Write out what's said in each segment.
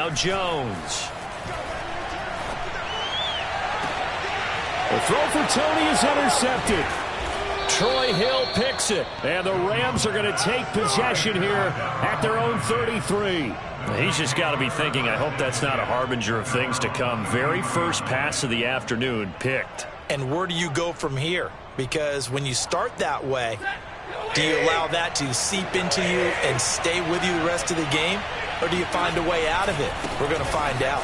Now Jones. The throw for Tony is intercepted. Troy Hill picks it, and the Rams are going to take possession here at their own 33. He's just got to be thinking, I hope that's not a harbinger of things to come. Very first pass of the afternoon picked. And where do you go from here? Because when you start that way, do you allow that to seep into you and stay with you the rest of the game? Or do you find a way out of it? We're going to find out.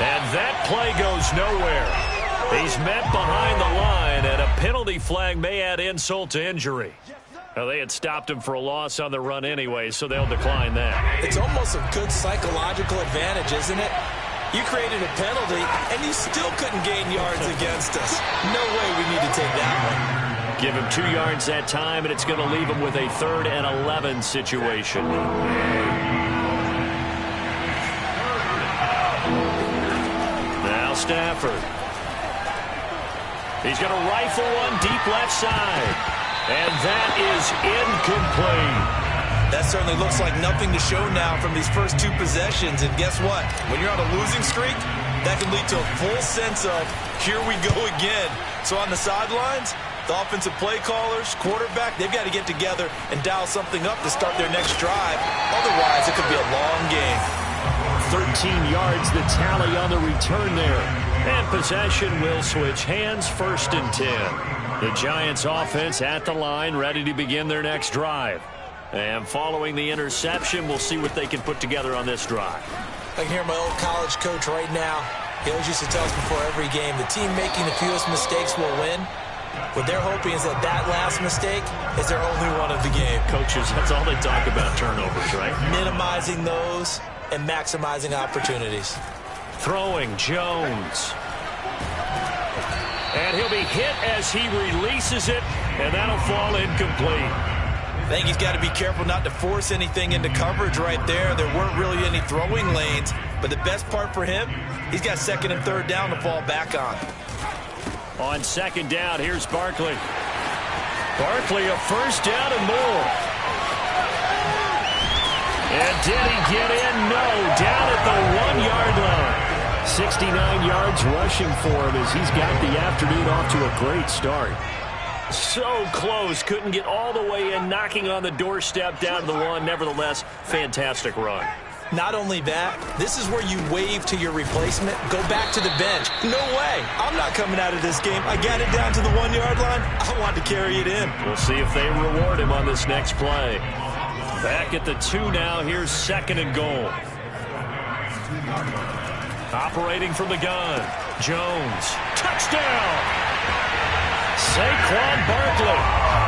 And that play goes nowhere. He's met behind the line, and a penalty flag may add insult to injury. Well, they had stopped him for a loss on the run anyway, so they'll decline that. It's almost a good psychological advantage, isn't it? You created a penalty, and you still couldn't gain yards against us. No way we need to take that one. Give him 2 yards that time, and it's going to leave him with a 3rd and 11 situation. Now Stafford. He's going to rifle one deep left side. And that is incomplete. That certainly looks like nothing to show now from these first 2 possessions. And guess what? When you're on a losing streak, that can lead to a full sense of, here we go again. So on the sidelines, the offensive play callers, quarterback, they've got to get together and dial something up to start their next drive. Otherwise, it could be a long game. 13 yards the tally on the return there. And possession will switch hands, 1st and 10. The Giants offense at the line, ready to begin their next drive. And following the interception, we'll see what they can put together on this drive. I can hear my old college coach right now. He always used to tell us before every game, the team making the fewest mistakes will win. What they're hoping is that that last mistake is their only one of the game. Coaches, that's all they talk about, turnovers, right? Minimizing those and maximizing opportunities. Throwing Jones. And he'll be hit as he releases it, and that'll fall incomplete. I think he's got to be careful not to force anything into coverage right there. There weren't really any throwing lanes, but the best part for him, he's got 2nd and 3rd down to fall back on. On 2nd down, here's Barkley. Barkley, a 1st down and more. And did he get in? No, down at the 1-yard line. 69 yards rushing for him as he's got the afternoon off to a great start. So close, couldn't get all the way in, knocking on the doorstep down to the 1. Nevertheless, fantastic run. Not only that, this is where you wave to your replacement, go back to the bench. No way, I'm not coming out of this game. I got it down to the 1-yard line. I want to carry it in. We'll see if they reward him on this next play. Back at the 2 now, here's 2nd and goal. Operating from the gun, Jones, touchdown! Saquon Barkley,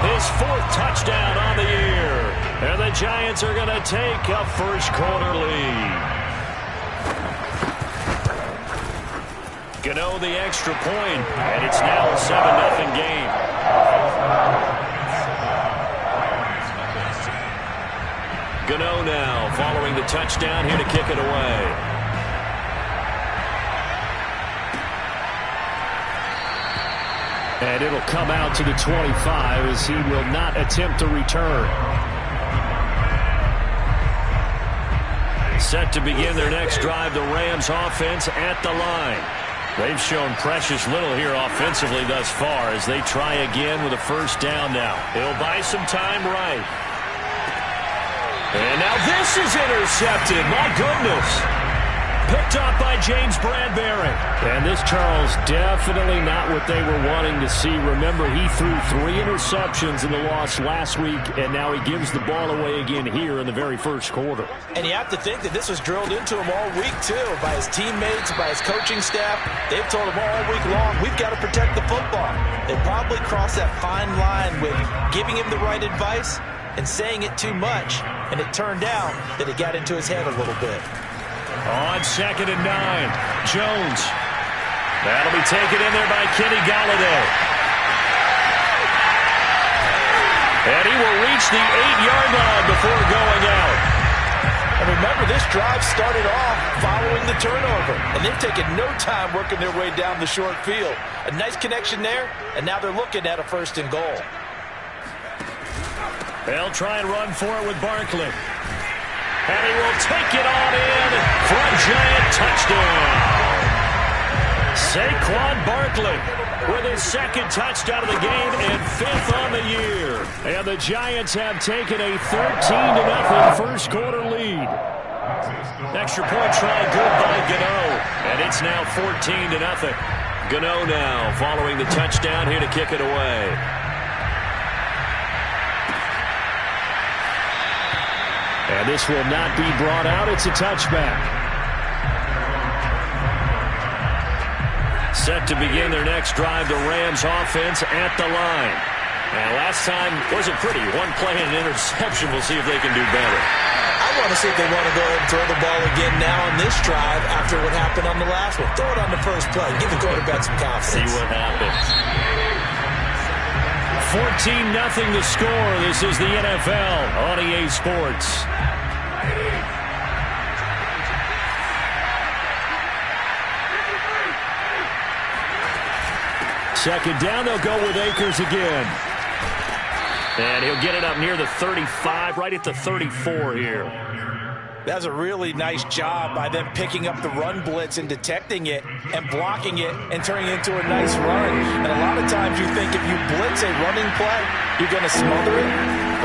his 4th touchdown on the year. And the Giants are going to take a first-quarter lead. Gano the extra point, and it's now a 7-0 game. Gano now following the touchdown here to kick it away. And it'll come out to the 25 as he will not attempt to return. Set to begin their next drive, the Rams offense at the line. They've shown precious little here offensively thus far as they try again with a 1st down now. It'll buy some time right. And now this is intercepted. My goodness. Picked up by James Bradbury. And this, Charles, definitely not what they were wanting to see. Remember, he threw 3 interceptions in the loss last week, and now he gives the ball away again here in the very first quarter. And you have to think that this was drilled into him all week, too, by his teammates, by his coaching staff. They've told him all week long, we've got to protect the football. They probably crossed that fine line with giving him the right advice and saying it too much, and it turned out that it got into his head a little bit. On 2nd and 9, Jones. That'll be taken in there by Kenny Golladay. And he will reach the 8-yard line before going out. And remember, this drive started off following the turnover, and they've taken no time working their way down the short field. A nice connection there, and now they're looking at a 1st and goal. They'll try and run for it with Barkley. And he will take it on in for a giant touchdown. Saquon Barkley with his second touchdown of the game and 5th on the year. And the Giants have taken a 13-0 first quarter lead. Extra point try good by Gano. And it's now 14-0. Gano now following the touchdown here to kick it away. And this will not be brought out. It's a touchback. Set to begin their next drive, the Rams offense at the line. And last time wasn't pretty. One play and an interception. We'll see if they can do better. I want to see if they want to go ahead and throw the ball again now on this drive after what happened on the last one. Throw it on the first play. Give the quarterback some confidence. See what happens. 14-0 the score. This is the NFL on EA Sports. Second down, they'll go with Akers again. And he'll get it up near the 35, right at the 34 here. That's a really nice job by them picking up the run blitz and detecting it and blocking it and turning it into a nice run. And a lot of times you think if you blitz a running play, you're going to smother it.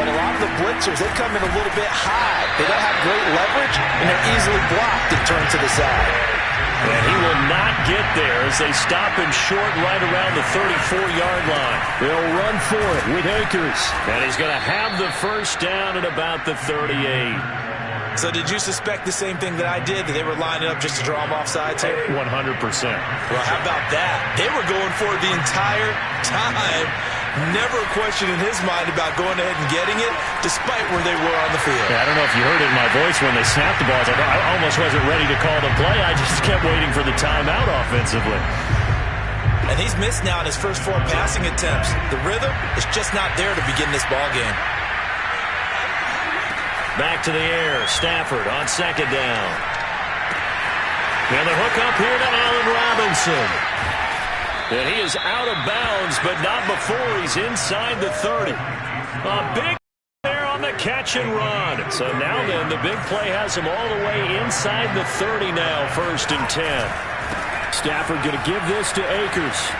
But a lot of the blitzers, they come in a little bit high. They don't have great leverage, and they're easily blocked and turned to the side. And he will not get there as they stop him short right around the 34-yard line. They'll run for it with Akers. And he's going to have the first down at about the 38. So did you suspect the same thing that I did, that they were lining up just to draw him off sides here? 100%. Well, how about that? They were going for it the entire time. Never a question in his mind about going ahead and getting it, despite where they were on the field. Yeah, I don't know if you heard it in my voice when they snapped the ball. I almost wasn't ready to call the play. I just kept waiting for the timeout offensively. And he's missed now in his first 4 passing attempts. The rhythm is just not there to begin this ball game. Back to the air. Stafford on second down. And the hook up here to Allen Robinson. And he is out of bounds, but not before he's inside the 30. A big there on the catch and run. So now then, the big play has him all the way inside the 30 now, 1st and 10. Stafford going to give this to Akers.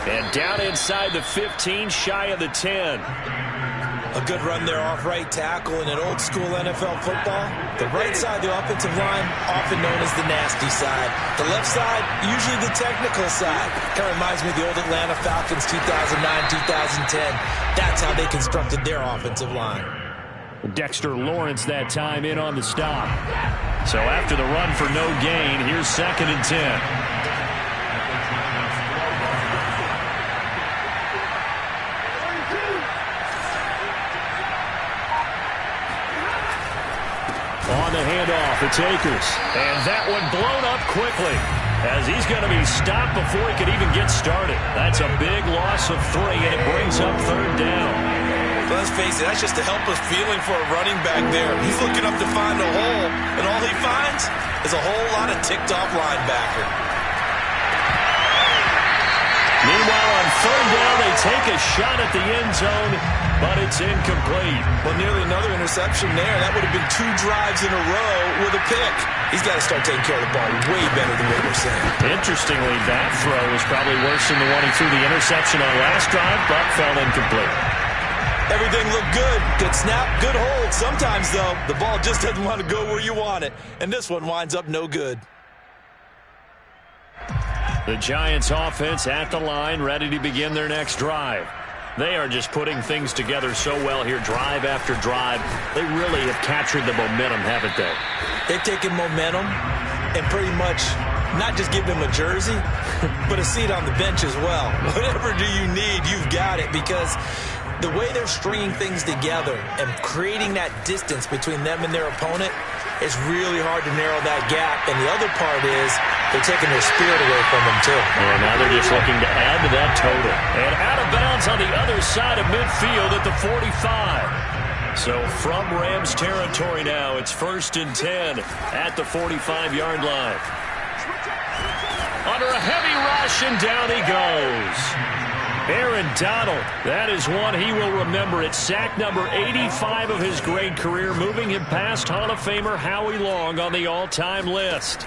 And down inside the 15, shy of the 10. A good run there off right tackle in an old-school NFL football. The right side of the offensive line, often known as the nasty side. The left side, usually the technical side. Kind of reminds me of the old Atlanta Falcons 2009, 2010. That's how they constructed their offensive line. Dexter Lawrence that time in on the stop. So after the run for no gain, here's 2nd and 10. On the handoff, it's Akers. And that one blown up quickly as he's going to be stopped before he could even get started. That's a big loss of 3, and it brings up 3rd down. Let's face it, that's just a helpless feeling for a running back there. He's looking up to find a hole, and all he finds is a whole lot of ticked-off linebacker. Meanwhile, on 3rd down, they take a shot at the end zone, but it's incomplete. Well, nearly another interception there. That would have been 2 drives in a row with a pick. He's got to start taking care of the ball way better than what we're saying. Interestingly, that throw was probably worse than the one he threw the interception on last drive, but fell incomplete. Everything looked good. Good snap, good hold. Sometimes, though, the ball just doesn't want to go where you want it. And this one winds up no good. The Giants offense at the line, ready to begin their next drive. They are just putting things together so well here, drive after drive. They really have captured the momentum, haven't they? They've taken momentum and pretty much not just give them a jersey, but a seat on the bench as well. Whatever do you need, you've got it, because the way they're stringing things together and creating that distance between them and their opponent, it's really hard to narrow that gap. And the other part is they're taking their spirit away from them, too. And now they're just looking to add to that total. And out of bounds on the other side of midfield at the 45. So from Rams territory now, it's 1st and 10 at the 45-yard line. Under a heavy rush, and down he goes. Aaron Donald, that is one he will remember. It's sack number 85 of his great career, moving him past Hall of Famer Howie Long on the all-time list.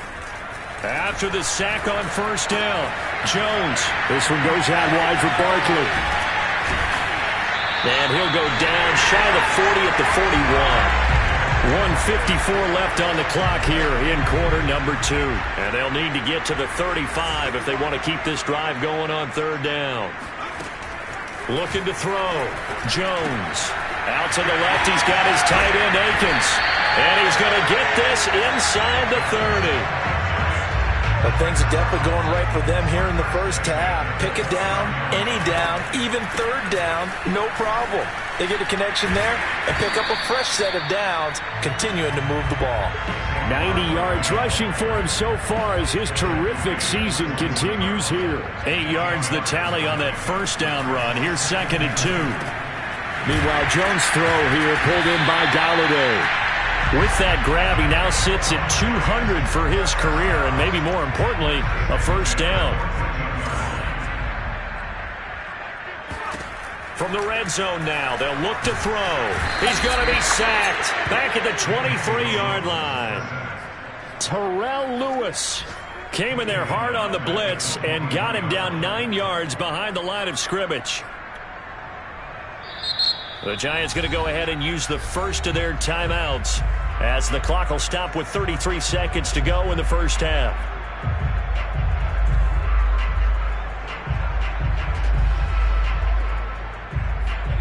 After the sack on first down, Jones. This one goes out wide for Barkley. And he'll go down shy of the 40 at the 41. 1:54 left on the clock here in quarter number 2. And they'll need to get to the 35 if they want to keep this drive going on third down. Looking to throw. Jones. Out to the left. He's got his tight end, Akins. And he's going to get this inside the 30. But things are definitely going right for them here in the first half. Pick it down, any down, even third down, no problem. They get a connection there and pick up a fresh set of downs, continuing to move the ball. 90 yards rushing for him so far as his terrific season continues here. 8 yards the tally on that first down run. Here's 2nd and 2. Meanwhile, Jones' throw here pulled in by Galladay. With that grab, he now sits at 200 for his career, and maybe more importantly, a first down. From the red zone now, they'll look to throw. He's going to be sacked back at the 23-yard line. Terrell Lewis came in there hard on the blitz and got him down 9 yards behind the line of scrimmage. The Giants going to go ahead and use the first of their timeouts as the clock will stop with 33 seconds to go in the first half.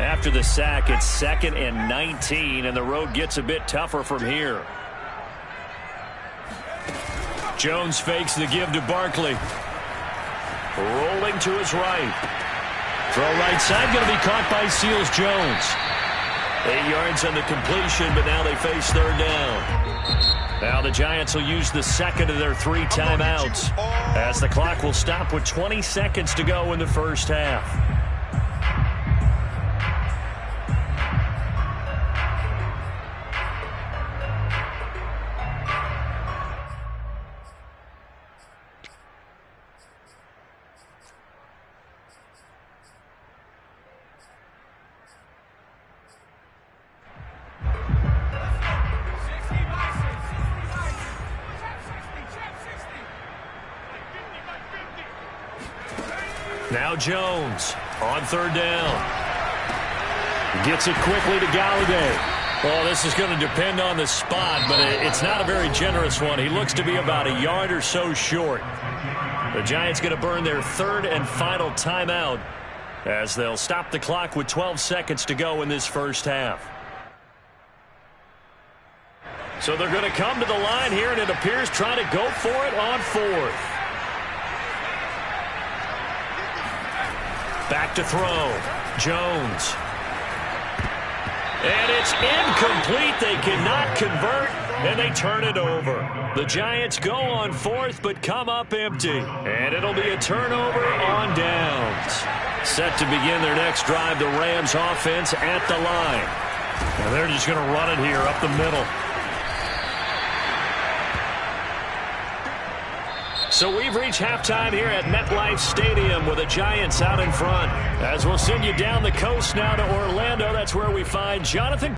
After the sack, it's 2nd and 19, and the road gets a bit tougher from here. Jones fakes the give to Barkley. Rolling to his right. Throw right side, going to be caught by Seals Jones. 8 yards on the completion, but now they face third down. Now the Giants will use the second of their 3 timeouts as the clock will stop with 20 seconds to go in the first half. Now Jones on third down. Gets it quickly to Galladay. Well, this is going to depend on the spot, but it's not a very generous one. He looks to be about a yard or so short. The Giants going to burn their third and final timeout as they'll stop the clock with 12 seconds to go in this first half. So they're going to come to the line here, and it appears trying to go for it on fourth. Back to throw. Jones. And it's incomplete. They cannot convert, and they turn it over. The Giants go on fourth, but come up empty. And it'll be a turnover on downs. Set to begin their next drive, the Rams offense at the line. And they're just going to run it here up the middle. So we've reached halftime here at MetLife Stadium with the Giants out in front. As we'll send you down the coast now to Orlando. That's where we find Jonathan